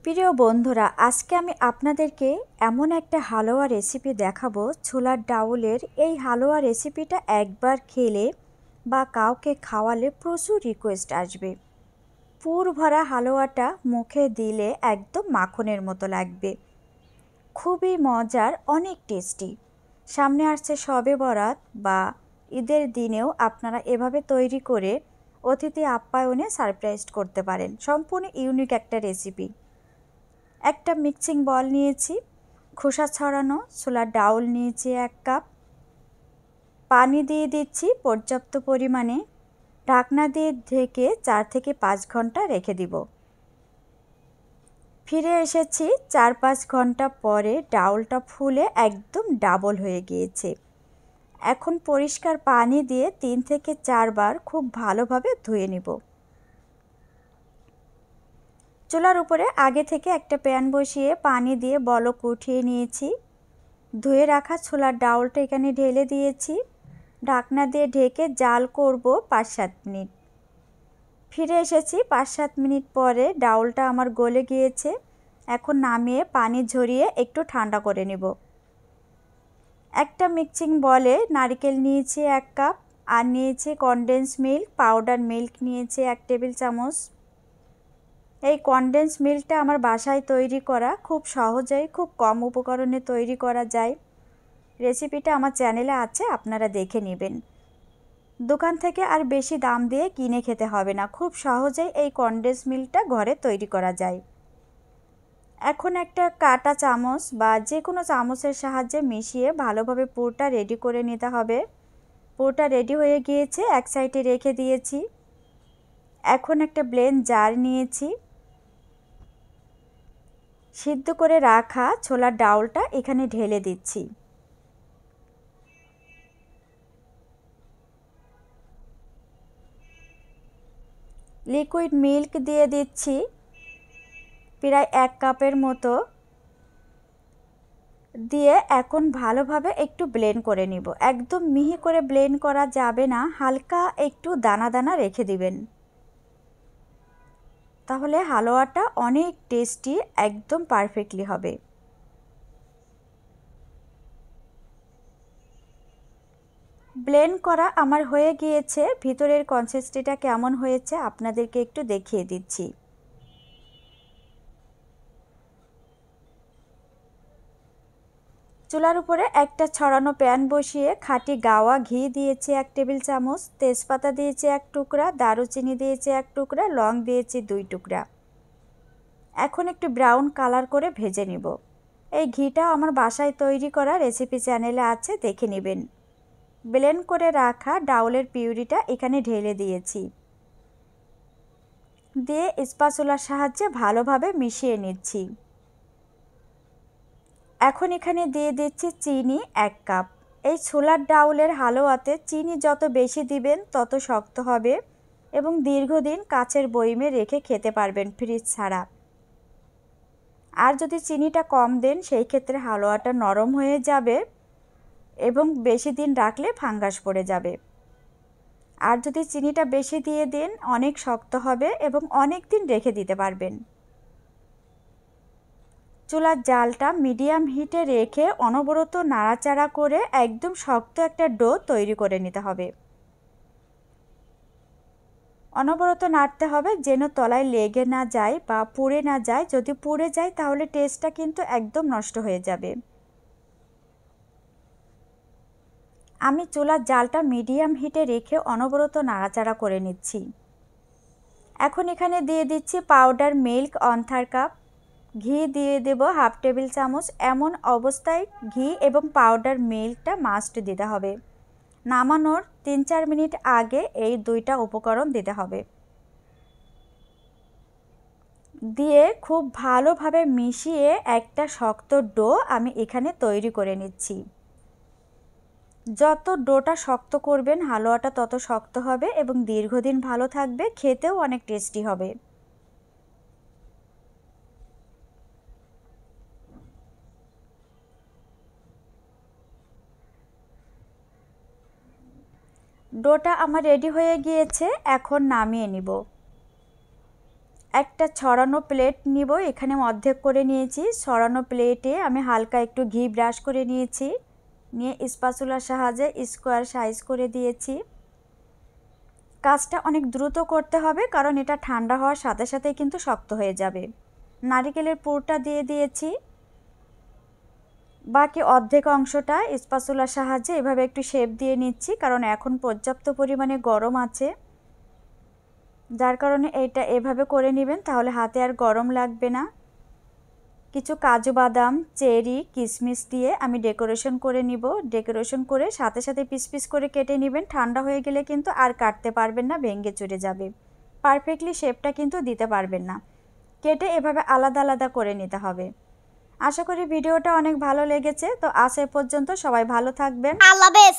প্রিয় বন্ধুরা, আজকে আমি আপনাদেরকে এমন একটা হালুয়া রেসিপি দেখাবো। ছোলার ডাউলের এই হালুয়া রেসিপিটা একবার খেলে বা কাউকে খাওয়ালে প্রচুর রিকোয়েস্ট আসবে। পুর ভরা হালুয়াটা মুখে দিলে একদম মাখনের মতো লাগবে। খুবই মজার, অনেক টেস্টি। সামনে আসছে শবে বরাত বা ঈদের দিনেও আপনারা এভাবে তৈরি করে অতিথি আপ্যায়নে সারপ্রাইজ করতে পারেন। সম্পূর্ণ ইউনিক একটা রেসিপি। একটা মিক্সিং বল নিয়েছি, খোসা ছড়ানো ছোলার ডাউল নিয়েছি 1 কাপ। পানি দিয়ে দিচ্ছি পর্যাপ্ত পরিমাণে। ঢাকনা দিয়ে ঢেকে 4 থেকে 5 ঘন্টা রেখে দিব। ফিরে এসেছি 4-5 ঘন্টা পরে। ডাউলটা ফুলে একদম ডাবল হয়ে গিয়েছে। এখন পরিষ্কার পানি দিয়ে 3 থেকে 4 বার খুব ভালোভাবে ধুয়ে নিব। চুলার উপরে আগে থেকে একটা প্যান বসিয়ে পানি দিয়ে বলক উঠিয়ে নিয়েছি। ধুয়ে রাখা ছোলার ডাউলটা এখানে ঢেলে দিয়েছি। ঢাকনা দিয়ে ঢেকে জাল করব 5-7 মিনিট। ফিরে এসেছি 5-7 মিনিট পরে। ডাউলটা আমার গলে গিয়েছে। এখন নামিয়ে পানি ঝরিয়ে একটু ঠান্ডা করে নেব। একটা মিক্সিং বলে নারকেল নিয়েছি 1 কাপ, আর নিয়েছি কনডেন্স মিল্ক, পাউডার মিল্ক নিয়েছি 1 টেবিল চামচ। এই কনডেন্স মিল্কটা আমার বাসায় তৈরি করা, খুব সহজেই খুব কম উপকরণে তৈরি করা যায়। রেসিপিটা আমার চ্যানেলে আছে, আপনারা দেখে নেবেন। দোকান থেকে আর বেশি দাম দিয়ে কিনে খেতে হবে না, খুব সহজেই এই কনডেন্স মিল্কটা ঘরে তৈরি করা যায়। এখন একটা কাঁটা চামচ বা যে কোনো চামচের সাহায্যে মিশিয়ে ভালোভাবে পুরটা রেডি করে নিতে হবে। পুরটা রেডি হয়ে গিয়েছে, এক সাইডে রেখে দিয়েছি। এখন একটা ব্লেন্ড জার নিয়েছি। সিদ্ধ করে রাখা ছোলার ডাউলটা এখানে ঢেলে দিচ্ছি। লিকুইড মিল্ক দিয়ে দিচ্ছি প্রায় 1 কাপের মতো। দিয়ে এখন ভালোভাবে একটু ব্লেন্ড করে নিব। একদম মিহি করে ব্লেন্ড করা যাবে না, হালকা একটু দানা দানা রেখে দিবেন, তাহলে হালুয়াটা অনেক টেস্টি একদম পারফেক্টলি হবে। ব্লেন্ড করা আমার হয়ে গিয়েছে। ভিতরের কনসিস্টেন্সিটা কেমন হয়েছে আপনাদেরকে একটু দেখিয়ে দিচ্ছি। চুলার উপরে একটা ছড়ানো প্যান বসিয়ে খাঁটি গাওয়া ঘি দিয়েছি 1 টেবিল চামচ, তেজপাতা দিয়েছি 1 টুকরা, দারুচিনি দিয়েছি 1 টুকরা, লং দিয়েছি 2 টুকরা। এখন একটু ব্রাউন কালার করে ভেজে নিব। এই ঘিটা আমার বাসায় তৈরি করা, রেসিপি চ্যানেলে আছে, দেখে নেবেন। ব্লেন্ড করে রাখা ডাউলের পিউরিটা এখানে ঢেলে দিয়েছি। দিয়ে স্প্যাচুলার সাহায্যে ভালোভাবে মিশিয়ে নিচ্ছি। এখন এখানে দিয়ে দিচ্ছি চিনি 1 কাপ। এই ছোলার ডাউলের হালুয়াতে চিনি যত বেশি দিবেন তত শক্ত হবে এবং দীর্ঘদিন কাচের বয়মে রেখে খেতে পারবেন ফ্রিজ ছাড়া। আর যদি চিনিটা কম দেন সেই ক্ষেত্রে হালুয়াটা নরম হয়ে যাবে এবং বেশি দিন রাখলে ফাঙ্গাস পড়ে যাবে। আর যদি চিনিটা বেশি দিয়ে দেন অনেক শক্ত হবে এবং অনেক দিন রেখে দিতে পারবেন। চুলার জালটা মিডিয়াম হিটে রেখে অনবরত নাড়াচাড়া করে একদম শক্ত একটা ডো তৈরি করে নিতে হবে। অনবরত নাড়তে হবে যেন তলায় লেগে না যায় বা পুড়ে না যায়। যদি পুড়ে যায় তাহলে টেস্টটা কিন্তু একদম নষ্ট হয়ে যাবে। আমি চুলার জালটা মিডিয়াম হিটে রেখে অনবরত নাড়াচাড়া করে নিচ্ছি। এখন এখানে দিয়ে দিচ্ছি পাউডার মিল্ক 1/3 কাপ, ঘি দিয়ে দেব 1/2 টেবিল চামচ। এমন অবস্থায় ঘি এবং পাউডার মিল্কটা মাস্ট দিতে হবে। নামানোর 3-4 মিনিট আগে এই দুইটা উপকরণ দিতে হবে। দিয়ে খুব ভালোভাবে মিশিয়ে একটা শক্ত ডো আমি এখানে তৈরি করে নিচ্ছি। যত ডোটা শক্ত করবেন হালুয়াটা তত শক্ত হবে এবং দীর্ঘদিন ভালো থাকবে, খেতেও অনেক টেস্টি হবে। ডোটা আমার রেডি হয়ে গিয়েছে, এখন নামিয়ে নিব। একটা ছড়ানো প্লেট নিব, এখানে অর্ধেক করে নিয়েছি। ছড়ানো প্লেটে আমি হালকা একটু ঘি ব্রাশ করে নিয়েছি, নিয়ে স্প্যাচুলার সাহায্যে স্কোয়ার সাইজ করে দিয়েছি। কাজটা অনেক দ্রুত করতে হবে, কারণ এটা ঠান্ডা হওয়ার সাথে সাথেই কিন্তু শক্ত হয়ে যাবে। নারিকেলের পুরটা দিয়ে দিয়েছি, বাকি অর্ধেক অংশটা স্প্যাচুলার সাহায্যে এভাবে একটু শেপ দিয়ে নিচ্ছি, কারণ এখন পর্যাপ্ত পরিমাণে গরম আছে, যার কারণে এইটা এভাবে করে নেবেন, তাহলে হাতে আর গরম লাগবে না। কিছু কাজু বাদাম, চেরি, কিশমিশ দিয়ে আমি ডেকোরেশন করে নিব। ডেকোরেশন করে সাথে সাথে পিস পিস করে কেটে নেবেন। ঠান্ডা হয়ে গেলে কিন্তু আর কাটতে পারবেন না, ভেঙে চুরে যাবে। পারফেক্টলি শেপটা কিন্তু দিতে পারবেন না। কেটে এভাবে আলাদা আলাদা করে নিতে হবে। আশা করি ভিডিওটা অনেক ভালো লেগেছে। তো আজ এ পর্যন্ত, সবাই ভালো থাকবেন। আল্লাহ হাফেজ।